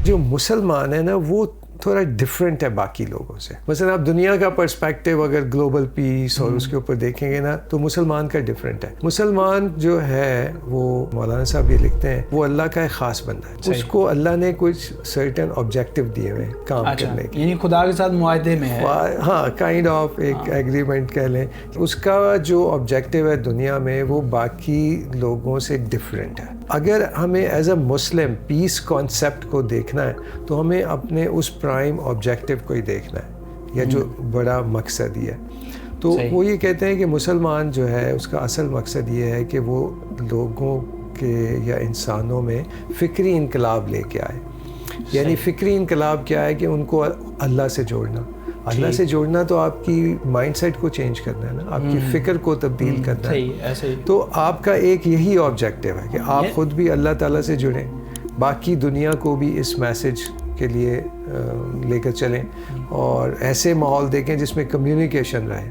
جو مسلمان ہے نا وہ تھوڑا ڈفرینٹ ہے باقی لوگوں سے. مثلا آپ دنیا کا پرسپیکٹیو اگر گلوبل پیس اور اس کے اوپر دیکھیں گے نا تو مسلمان کا ڈفرینٹ ہے. مسلمان جو ہے وہ مولانا صاحب یہ لکھتے ہیں وہ اللہ کا ایک خاص بندہ ہے. اس کو اللہ نے کچھ سرٹن آبجیکٹیو دیے ہوئے کام کرنے کے, یعنی خدا کے ساتھ معاہدے میں ہے. ہاں کائنڈ آف ایک ایگریمنٹ کہہ لیں. اس کا جو آبجیکٹیو ہے دنیا میں وہ باقی لوگوں سے ڈفرینٹ ہے. اگر ہمیں as a Muslim piece concept کو دیکھنا ہے تو ہمیں اپنے اس پرائم آبجیکٹیو کو ہی دیکھنا ہے یا جو بڑا مقصد ہی ہے. تو وہ یہ کہتے ہیں کہ مسلمان جو ہے اس کا اصل مقصد یہ ہے کہ وہ لوگوں کے یا انسانوں میں فکری انقلاب لے کے آئے. یعنی فکری انقلاب کیا ہے کہ ان کو اللہ سے جوڑنا. اللہ سے جوڑنا تو آپ کی مائنڈ سیٹ کو چینج کرنا ہے نا, آپ کی فکر کو تبدیل کرنا ہے. تو آپ کا ایک یہی آبجیکٹیو ہے کہ آپ خود بھی اللہ تعالیٰ سے جڑیں, باقی دنیا کو بھی اس میسج کے لیے لے کر چلیں اور ایسے ماحول دیکھیں جس میں کمیونیکیشن رہے.